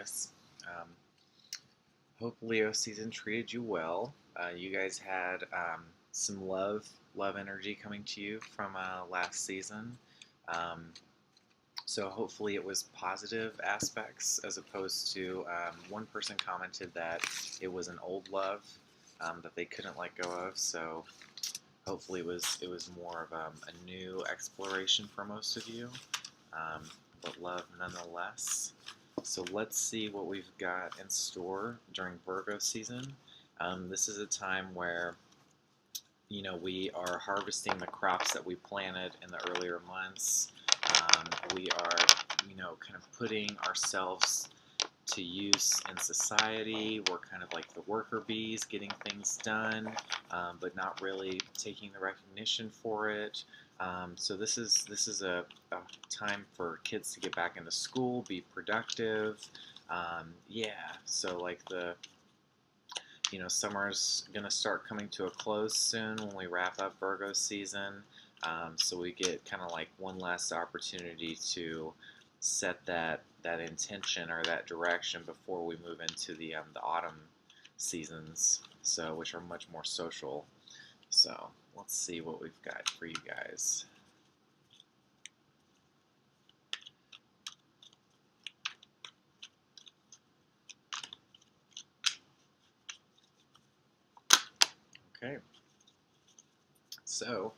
Aquarius. Um, Hope Leo season treated you well. You guys had some love energy coming to you from last season. Um, so hopefully it was positive aspects as opposed to one person commented that it was an old love that they couldn't let go of. So hopefully it was more of a new exploration for most of you, um, but love nonetheless. So let's see what we've got in store during Virgo season. This is a time where we are harvesting the crops that we planted in the earlier months. We are kind of putting ourselves to use in society. We're kind of like the worker bees, getting things done, but not really taking the recognition for it. So this is a time for kids to get back into school, be productive. Yeah, so like summer's gonna start coming to a close soon when we wrap up Virgo season. So we get kind of like one last opportunity to set that intention or that direction before we move into the autumn seasons, so which are much more social. So let's see what we've got for you guys. Okay, so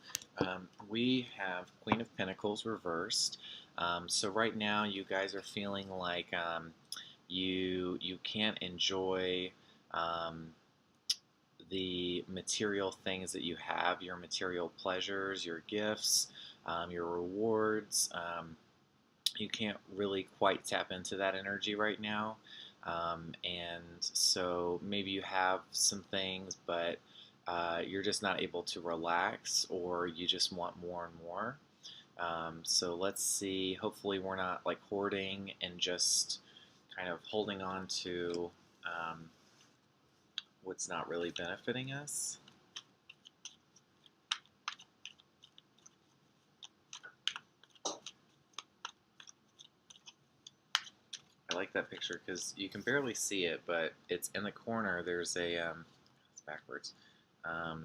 we have Queen of Pentacles reversed. So right now you guys are feeling like you can't enjoy um, the material things that you have, your material pleasures, your gifts, your rewards. You can't really quite tap into that energy right now. And so maybe you have some things, but you're just not able to relax, or you just want more and more. So let's see. Hopefully, we're not like hoarding and just kind of holding on to what's not really benefiting us. I like that picture because you can barely see it, but it's in the corner. There's it's backwards, a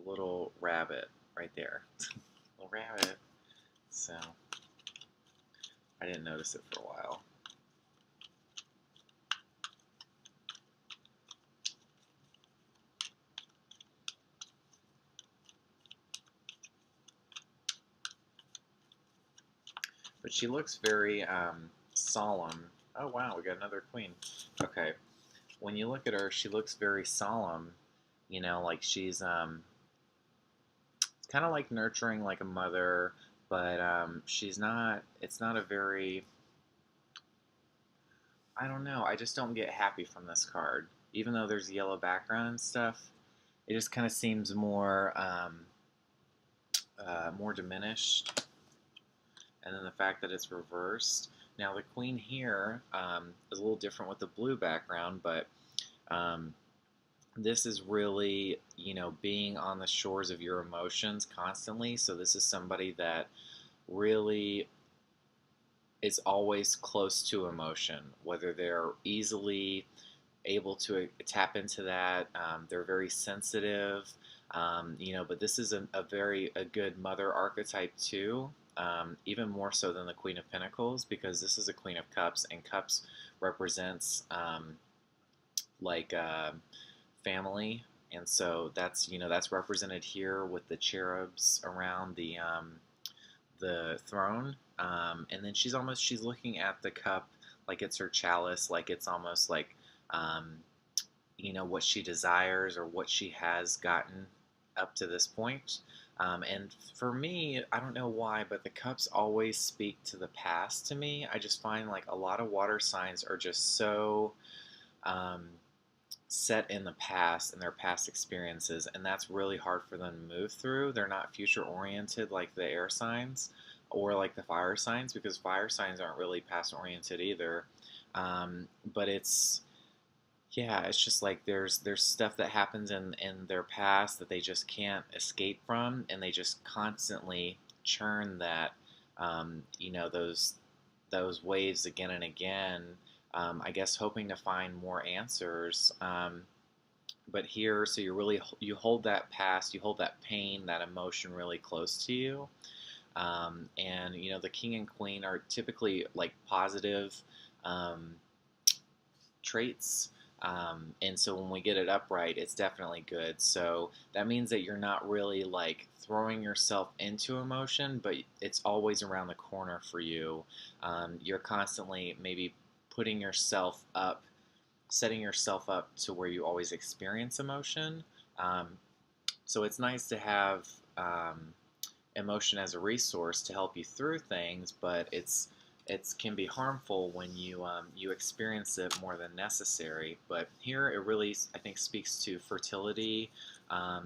little rabbit right there. Little rabbit. So I didn't notice it for a while. But she looks very solemn. Oh wow, we got another queen. Okay, when you look at her, she looks very solemn. Like she's it's kind of like nurturing, like a mother, but she's not. It's not a very. I don't know. I just don't get happy from this card, even though there's yellow background and stuff. It just kind of seems more diminished, and then the fact that it's reversed. Now the queen here is a little different with the blue background, but um, this is really, being on the shores of your emotions constantly. So this is somebody that really is always close to emotion, whether they're easily able to tap into that. They're very sensitive, but this is a good mother archetype too. Even more so than the Queen of Pentacles, because this is a Queen of Cups, and Cups represents like family, and so that's represented here with the cherubs around the throne, and then she's looking at the cup like it's her chalice, like it's almost like um, what she desires or what she has gotten up to this point. And for me, I don't know why, but the cups always speak to the past to me. I just find like a lot of water signs are just so um, set in the past and their past experiences, and that's really hard for them to move through. They're not future oriented like the air signs or like the fire signs, because fire signs aren't really past oriented either. But it's just like there's stuff that happens in their past that they just can't escape from, and they just constantly churn that those waves again and again, I guess hoping to find more answers. But here, so you hold that past, you hold that pain, that emotion really close to you. And you know, the king and queen are typically like positive um, traits. And so when we get it upright, it's definitely good. So that means that you're not really like throwing yourself into emotion, but it's always around the corner for you. You're constantly maybe putting yourself up, setting yourself up to where you always experience emotion. Um, so it's nice to have emotion as a resource to help you through things, but it can be harmful when you experience it more than necessary. But here it really, I think, speaks to fertility.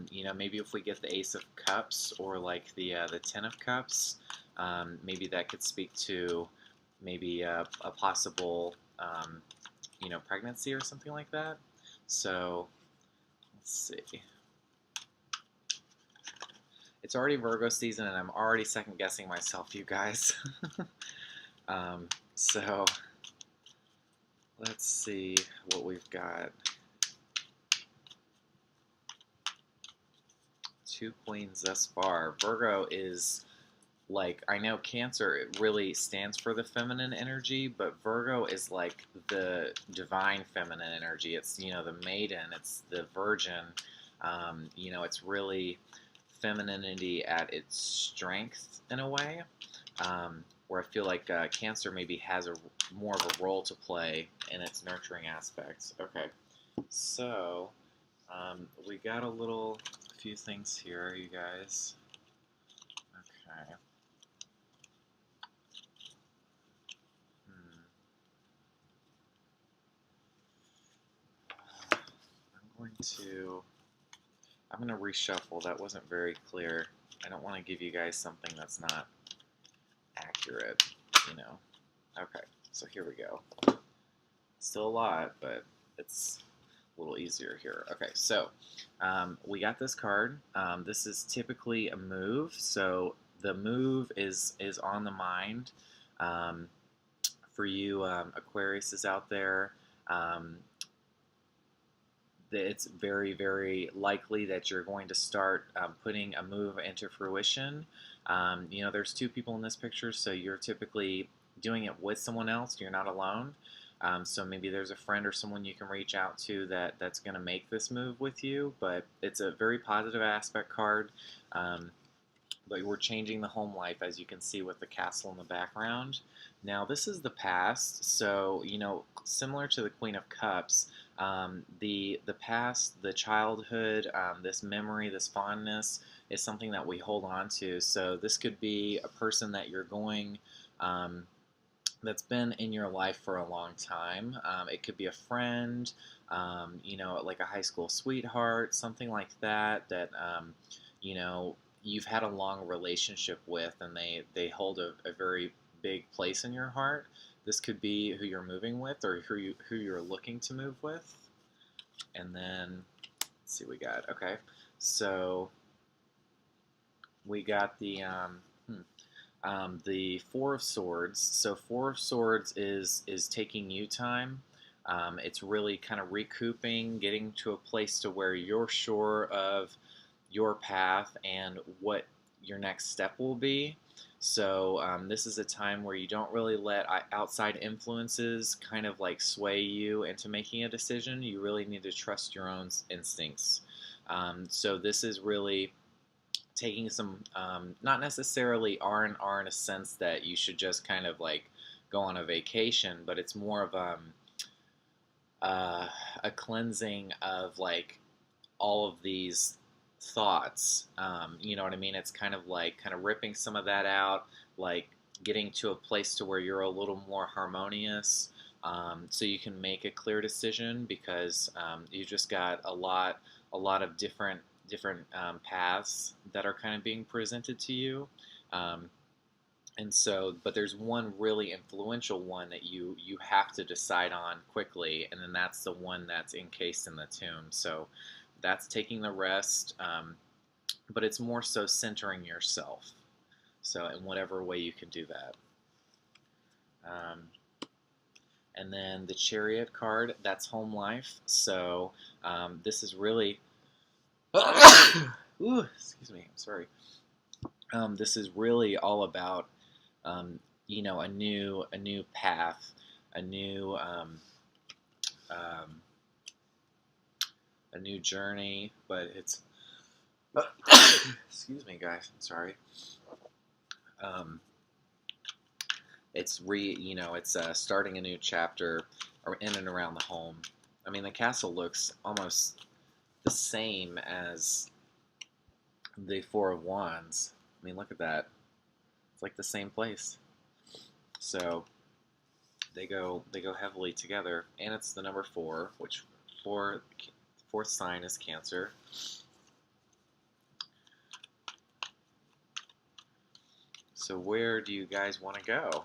You know, maybe if we get the Ace of Cups or like the Ten of Cups, maybe that could speak to maybe a possible you know, pregnancy or something like that. So let's see. It's already Virgo season, and I'm already second guessing myself, you guys. So let's see what we've got. Two queens thus far. Virgo is like, I know Cancer, it really stands for the feminine energy, but Virgo is like the divine feminine energy. It's, you know, the maiden, it's the virgin. You know, it's really femininity at its strength in a way. Where I feel like Cancer maybe has more of a role to play in its nurturing aspects. Okay, so we got a few things here, you guys. Okay. I'm going to reshuffle. That wasn't very clear. I don't want to give you guys something that's not accurate, you know. Okay, so here we go. Still a lot, but it's a little easier here. Okay, so we got this card. This is typically a move, so the move is on the mind. For you Aquarius is out there, it's very, very likely that you're going to start putting a move into fruition. You know, there's two people in this picture, so you're typically doing it with someone else. You're not alone. So maybe there's a friend or someone you can reach out to that's going to make this move with you. But it's a very positive aspect card. But we're changing the home life, as you can see with the castle in the background. Now, this is the past, so, you know, similar to the Queen of Cups, the past, the childhood, this memory, this fondness is something that we hold on to. So this could be a person that you're going, that's been in your life for a long time. It could be a friend, you know, like a high school sweetheart, something like that, you know, you've had a long relationship with, and they hold a very big place in your heart. This could be who you're moving with, or who you're looking to move with. And then, let's see, we got, okay, so we got the Four of Swords. So Four of Swords is taking you time. It's really kind of recouping, getting to a place to where you're sure of your path and what your next step will be. So this is a time where you don't really let outside influences kind of like sway you into making a decision. You really need to trust your own instincts. So this is really taking some, not necessarily R&R in a sense that you should just kind of like go on a vacation, but it's more of a cleansing of like all of these thoughts. You know what I mean? It's kind of ripping some of that out, like getting to a place to where you're a little more harmonious, so you can make a clear decision, because you just got a lot of different paths that are kind of being presented to you. And so, but there's one really influential one that you have to decide on quickly, and then that's the one that's encased in the tomb. So that's taking the rest, but it's more so centering yourself. So in whatever way you can do that. And then the Chariot card, that's home life. So this is really, ooh, excuse me, I'm sorry. This is really all about, you know, a new path, a new um, a new journey. But it's excuse me, guys, I'm sorry. Um, it's you know, it's starting a new chapter or in and around the home. I mean, the castle looks almost the same as the Four of Wands. I mean, look at that. It's like the same place. So they go heavily together, and it's the number 4, which fourth sign is Cancer. So where do you guys want to go?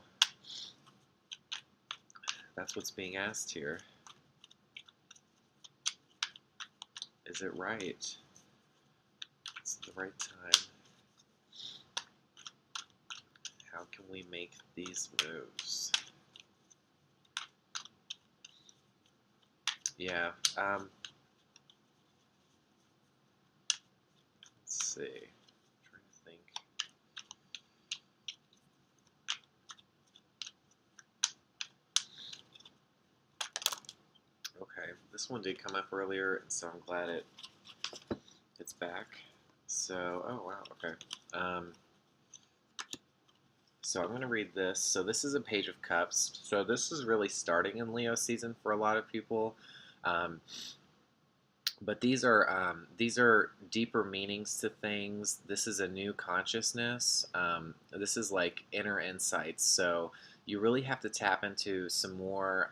That's what's being asked here. Is it right? It's the right time. How can we make these moves? Yeah. Let's see. I'm trying to think. Okay, this one did come up earlier, and so I'm glad it's back. So, oh wow, okay. So I'm going to read this. So this is a Page of Cups. So this is really starting in Leo season for a lot of people. But these are deeper meanings to things. This is a new consciousness. This is like inner insights. So you really have to tap into some more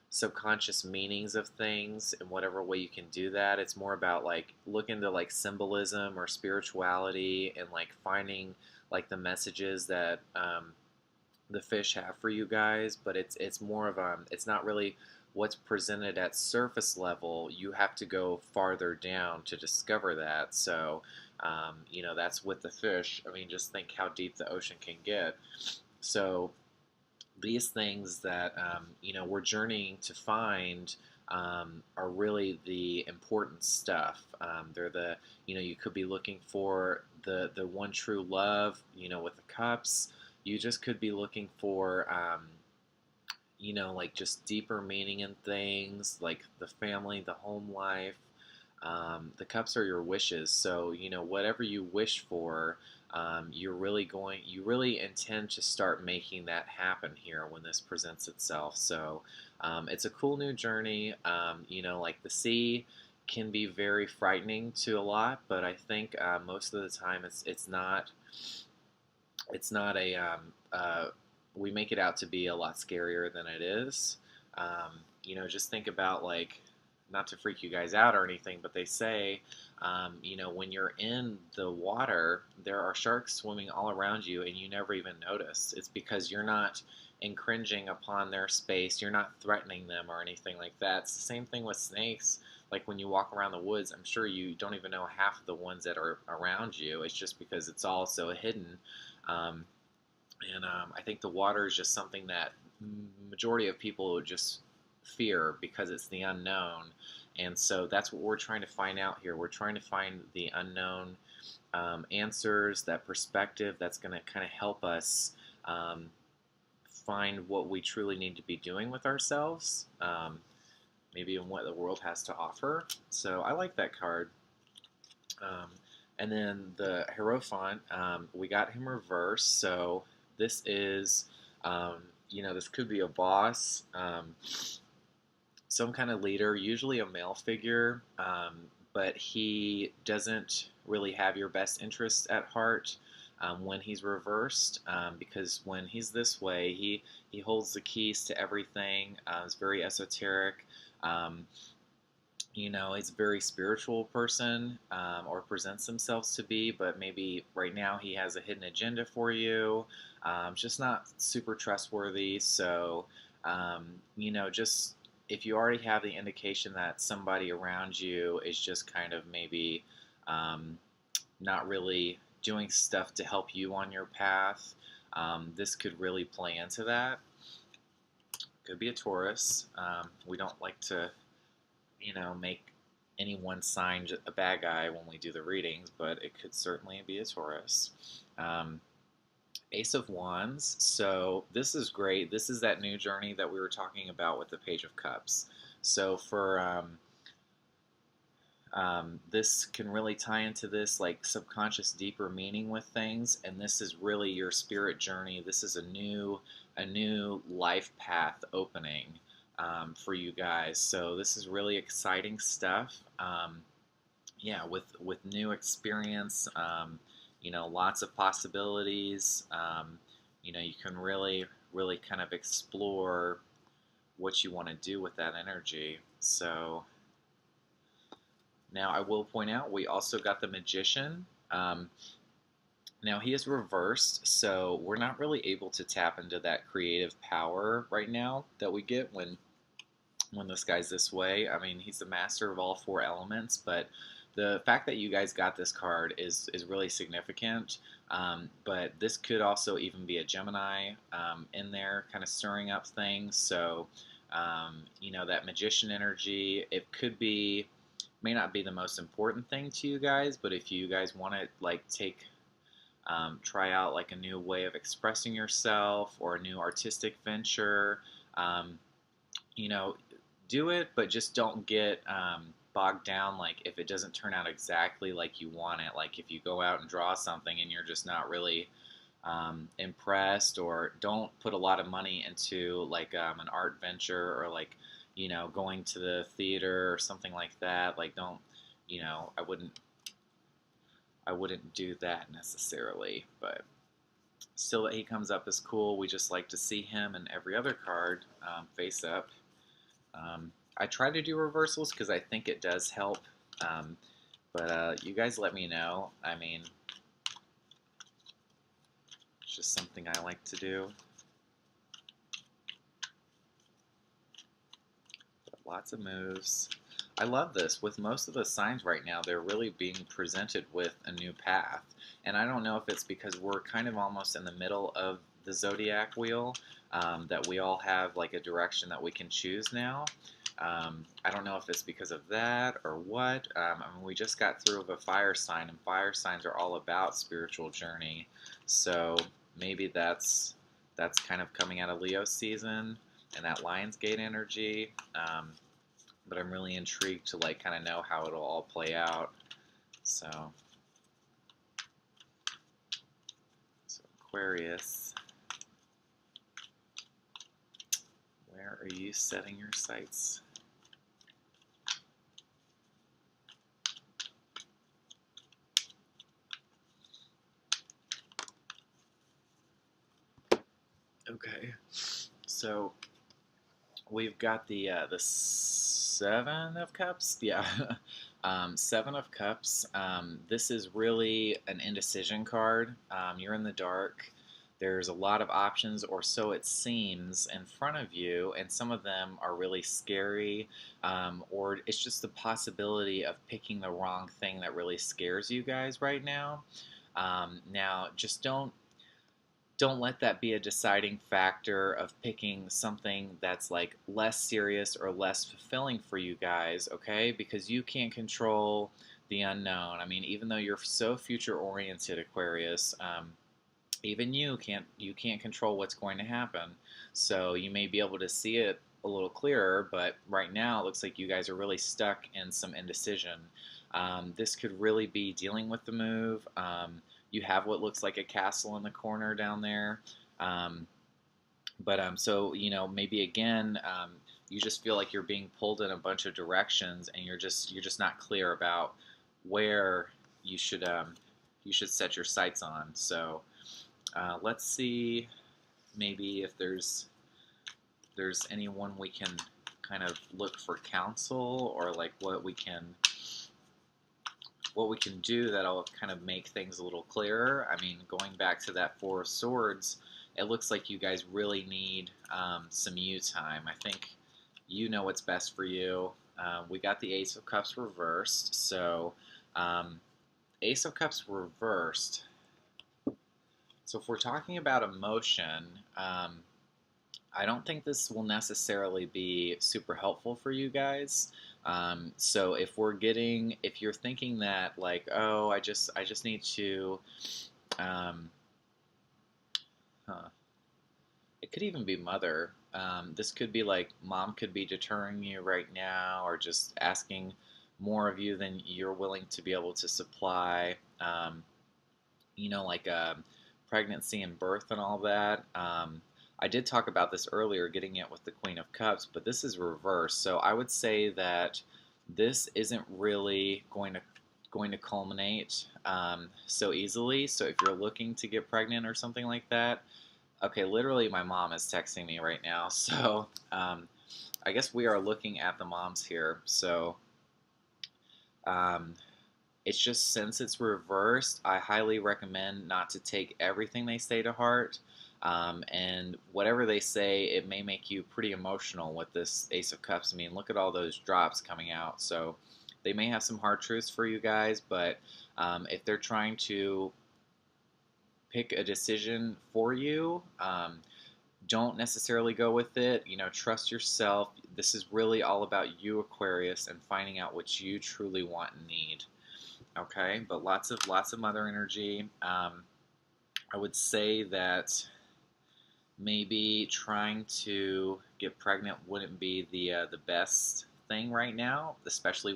subconscious meanings of things in whatever way you can do that. It's more about like look into like symbolism or spirituality and like finding like the messages that the fish have for you guys. But it's more of it's not really what's presented at surface level. You have to go farther down to discover that. So you know, that's with the fish. I mean, just think how deep the ocean can get. So these things that you know, we're journeying to find are really the important stuff. They're the, you know, you could be looking for the one true love, you know, with the cups. You just could be looking for you know, like just deeper meaning in things like the family, the home life. The cups are your wishes, so you know, whatever you wish for, you really intend to start making that happen here when this presents itself. So it's a cool new journey. You know, like the sea can be very frightening to a lot, but I think most of the time it's not a we make it out to be a lot scarier than it is. You know, just think about like, not to freak you guys out or anything, but they say, you know, when you're in the water, there are sharks swimming all around you and you never even notice. It's because you're not infringing upon their space, you're not threatening them or anything like that. It's the same thing with snakes. Like when you walk around the woods, I'm sure you don't even know half of the ones that are around you. It's just because it's all so hidden. Um, I think the water is just something that majority of people just fear because it's the unknown. And so that's what we're trying to find out here. We're trying to find the unknown answers, that perspective that's going to kind of help us find what we truly need to be doing with ourselves, maybe in what the world has to offer. So I like that card. And then the Hierophant, we got him reversed. So this is, you know, this could be a boss, some kind of leader, usually a male figure, but he doesn't really have your best interests at heart when he's reversed, because when he's this way, he holds the keys to everything. He's very esoteric. You know, he's a very spiritual person, or presents themselves to be, but maybe right now he has a hidden agenda for you. Just not super trustworthy. So, you know, just if you already have the indication that somebody around you is just kind of maybe not really doing stuff to help you on your path, this could really play into that. Could be a Taurus. We don't like to, make any one sign a bad guy when we do the readings, but it could certainly be a Taurus. Um, Ace of Wands. So this is great. This is that new journey that we were talking about with the Page of Cups. So for this can really tie into this like subconscious deeper meaning with things, and this is really your spirit journey. This is a new life path opening for you guys. So this is really exciting stuff. Yeah, with new experience, lots of possibilities. You can really kind of explore what you want to do with that energy. So now I will point out we also got the Magician. Now he is reversed, so we're not really able to tap into that creative power right now that we get when this guy's this way. I mean, he's the master of all four elements, but the fact that you guys got this card is really significant. But this could also even be a Gemini in there, kind of stirring up things. So, that Magician energy, it could be, may not be the most important thing to you guys, but if you guys want to like try out like a new way of expressing yourself or a new artistic venture, um, you know, do it, but just don't get bogged down. Like if it doesn't turn out exactly like you want it, like if you go out and draw something and you're just not really impressed, or don't put a lot of money into like an art venture, or like going to the theater or something like that. Like don't, I wouldn't do that necessarily, but still that he comes up is cool. We just like to see him and every other card face up. I try to do reversals because I think it does help, but you guys let me know. I mean, it's just something I like to do. But lots of moves. I love this. With most of the signs right now, they're really being presented with a new path. And I don't know if it's because we're kind of almost in the middle of the zodiac wheel, that we all have like a direction that we can choose now. I don't know if it's because of that or what. I mean, we just got through with a fire sign, and fire signs are all about spiritual journey. So maybe that's kind of coming out of Leo season and that Lionsgate energy. But I'm really intrigued to like kind of know how it'll all play out. So Aquarius, where are you setting your sights? Okay, so we've got the Seven of Cups. Yeah, Seven of Cups. This is really an indecision card. You're in the dark. There's a lot of options, or so it seems, in front of you, and some of them are really scary, or it's just the possibility of picking the wrong thing that really scares you guys right now. Now, just don't let that be a deciding factor of picking something that's like less serious or less fulfilling for you guys, okay? Because you can't control the unknown. I mean, even though you're so future oriented, Aquarius, even you can't control what's going to happen. So you may be able to see it a little clearer, but right now it looks like you guys are really stuck in some indecision. This could really be dealing with the move. You have what looks like a castle in the corner down there. So, maybe again, you just feel like you're being pulled in a bunch of directions, and you're just not clear about where you should set your sights on. So let's see maybe if there's anyone we can kind of look for counsel, or like what we can do that'll kind of make things a little clearer. I mean, going back to that Four of Swords, it looks like you guys really need some you time. I think you know what's best for you. We got the Ace of Cups reversed, so Ace of Cups reversed. So if we're talking about emotion, I don't think this will necessarily be super helpful for you guys. So if you're thinking that like, oh, I just need to, um, huh, it could even be mother. This could be like mom could be deterring you right now, or just asking more of you than you're willing to be able to supply. Like pregnancy and birth and all that. I did talk about this earlier, getting it with the Queen of Cups, but this is reversed. So I would say that this isn't really going to culminate so easily. So if you're looking to get pregnant or something like that, okay, literally my mom is texting me right now. So I guess we are looking at the moms here. So um, it's just since it's reversed, I highly recommend not to take everything they say to heart. And whatever they say, it may make you pretty emotional with this Ace of Cups. I mean, look at all those drops coming out. So they may have some hard truths for you guys, but if they're trying to pick a decision for you, don't necessarily go with it. Trust yourself. This is really all about you, Aquarius, and finding out what you truly want and need. Okay, but lots of mother energy. I would say that maybe trying to get pregnant wouldn't be the best thing right now, especially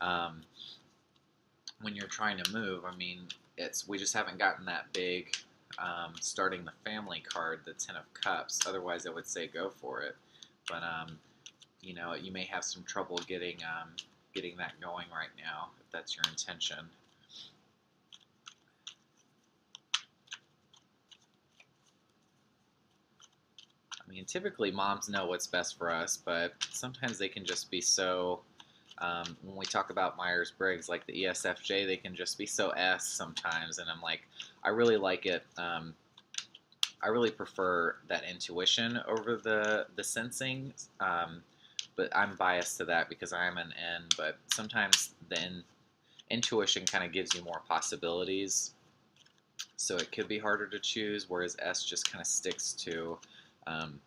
um, when you're trying to move. I mean, we just haven't gotten that big starting the family card, the Ten of Cups. Otherwise, I would say go for it. But you may have some trouble getting that going right now if that's your intention. I mean, typically moms know what's best for us, but sometimes they can just be so. When we talk about Myers-Briggs, like the ESFJ, they can just be so S sometimes, and I'm like, I really like it. I really prefer that intuition over the sensing, but I'm biased to that because I'm an N. But sometimes the intuition kind of gives you more possibilities, so it could be harder to choose. Whereas S just kind of sticks to, um,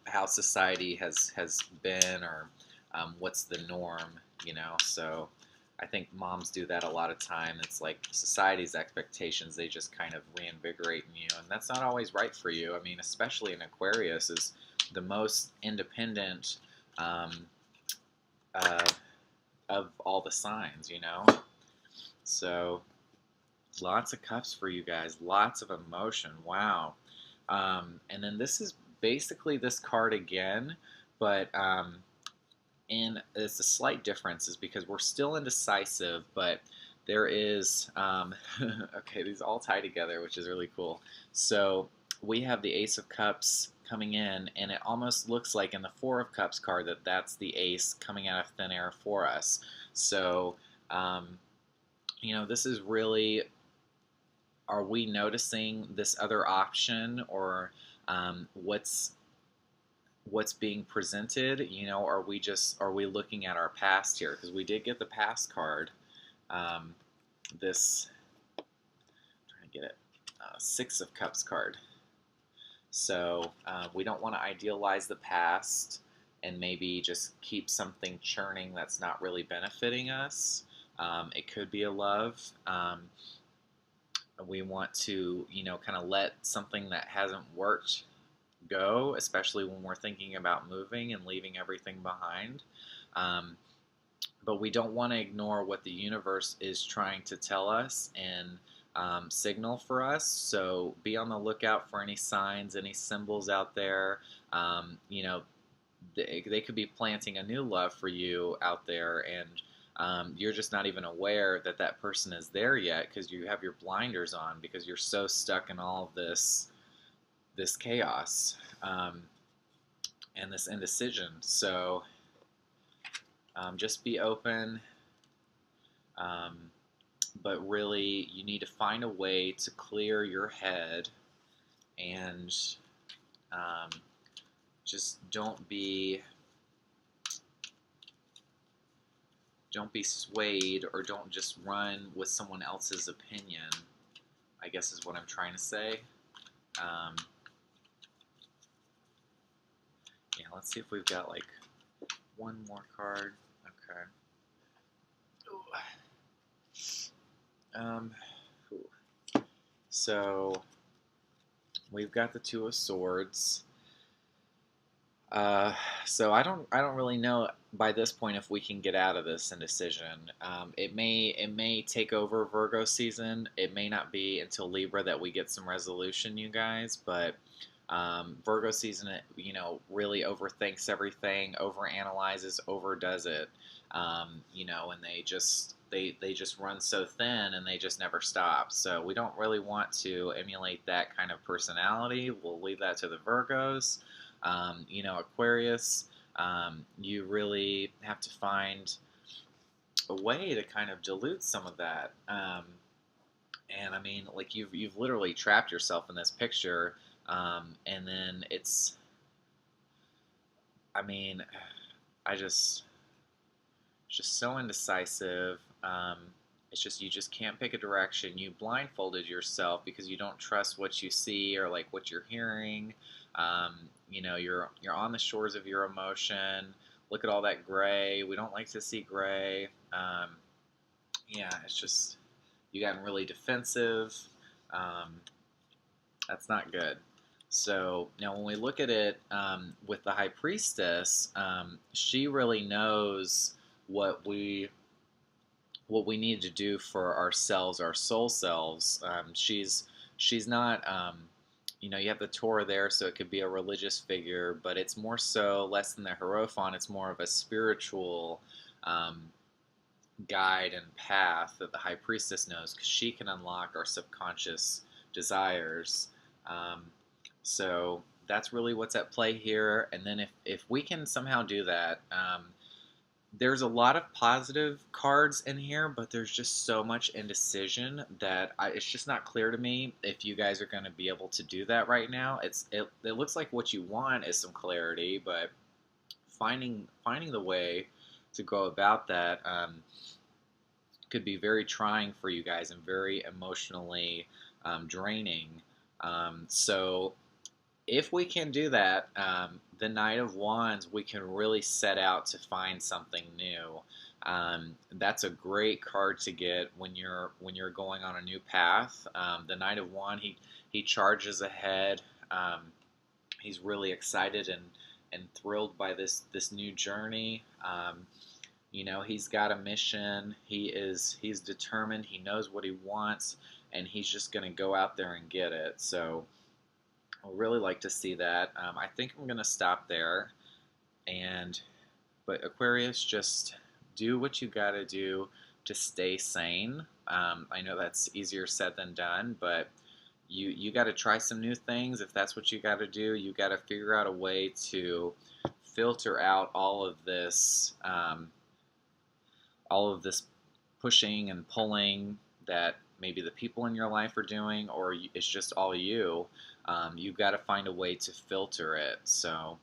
how society has been, or what's the norm. So I think moms do that a lot of time. It's like society's expectations, they just kind of reinvigorate in you, and that's not always right for you. I mean, especially in Aquarius is the most independent um, uh, of all the signs. So lots of cups for you guys, lots of emotion. Wow. And then this is basically this card again, but and it's a slight difference is because we're still indecisive, but there is okay, these all tie together, which is really cool. So we have the Ace of Cups coming in, and it almost looks like in the Four of Cups card that's the ace coming out of thin air for us. So this is really, are we noticing this other option, or what's being presented? Are we looking at our past here? Because we did get the past card. This, I'm trying to get it, Six of Cups card. So we don't want to idealize the past and maybe just keep something churning that's not really benefiting us. It could be a love. We want to, kind of let something that hasn't worked go, especially when we're thinking about moving and leaving everything behind. But we don't want to ignore what the universe is trying to tell us and signal for us. So be on the lookout for any signs, any symbols out there. They could be planting a new love for you out there, and you're just not even aware that that person is there yet because you have your blinders on because you're so stuck in all of this chaos and this indecision. So just be open, but really you need to find a way to clear your head and just don't be swayed, or don't just run with someone else's opinion, I guess is what I'm trying to say. let's see if we've got like one more card. Okay. So we've got the Two of Swords. So I don't really know by this point if we can get out of this indecision. It may take over Virgo season. It may not be until Libra that we get some resolution, you guys. But Virgo season, really overthinks everything, overanalyzes, overdoes it. And they just run so thin and they just never stop. So we don't really want to emulate that kind of personality. We'll leave that to the Virgos. Aquarius, you really have to find a way to kind of dilute some of that. And I mean, like you've literally trapped yourself in this picture, and then it's it's just so indecisive. It's just you just can't pick a direction. You blindfolded yourself because you don't trust what you see or like what you're hearing. You're on the shores of your emotion. Look at all that gray. We don't like to see gray. It's just you gotten really defensive. That's not good. So now when we look at it with the High Priestess, she really knows what we need to do for ourselves, our soul selves. She's not, you have the Torah there, so it could be a religious figure, but it's more so less than the Hierophant. It's more of a spiritual guide and path that the High Priestess knows, because she can unlock our subconscious desires. So that's really what's at play here. And then if we can somehow do that, there's a lot of positive cards in here, but there's just so much indecision that it's just not clear to me if you guys are going to be able to do that right now. It looks like what you want is some clarity, but finding the way to go about that could be very trying for you guys and very emotionally draining. So if we can do that, the Knight of Wands, we can really set out to find something new. That's a great card to get when you're going on a new path. The Knight of Wands, he charges ahead. He's really excited and thrilled by this new journey. He's got a mission. He's determined. He knows what he wants, and he's just going to go out there and get it. So I really like to see that. I think I'm going to stop there. But Aquarius, just do what you got to do to stay sane. I know that's easier said than done, but you got to try some new things. If that's what you got to do, you got to figure out a way to filter out all of this pushing and pulling that maybe the people in your life are doing, or it's just all you. You've got to find a way to filter it. So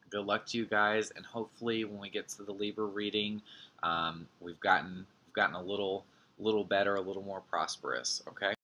good luck to you guys, and hopefully when we get to the Libra reading, we've gotten a little better, a little more prosperous. Okay.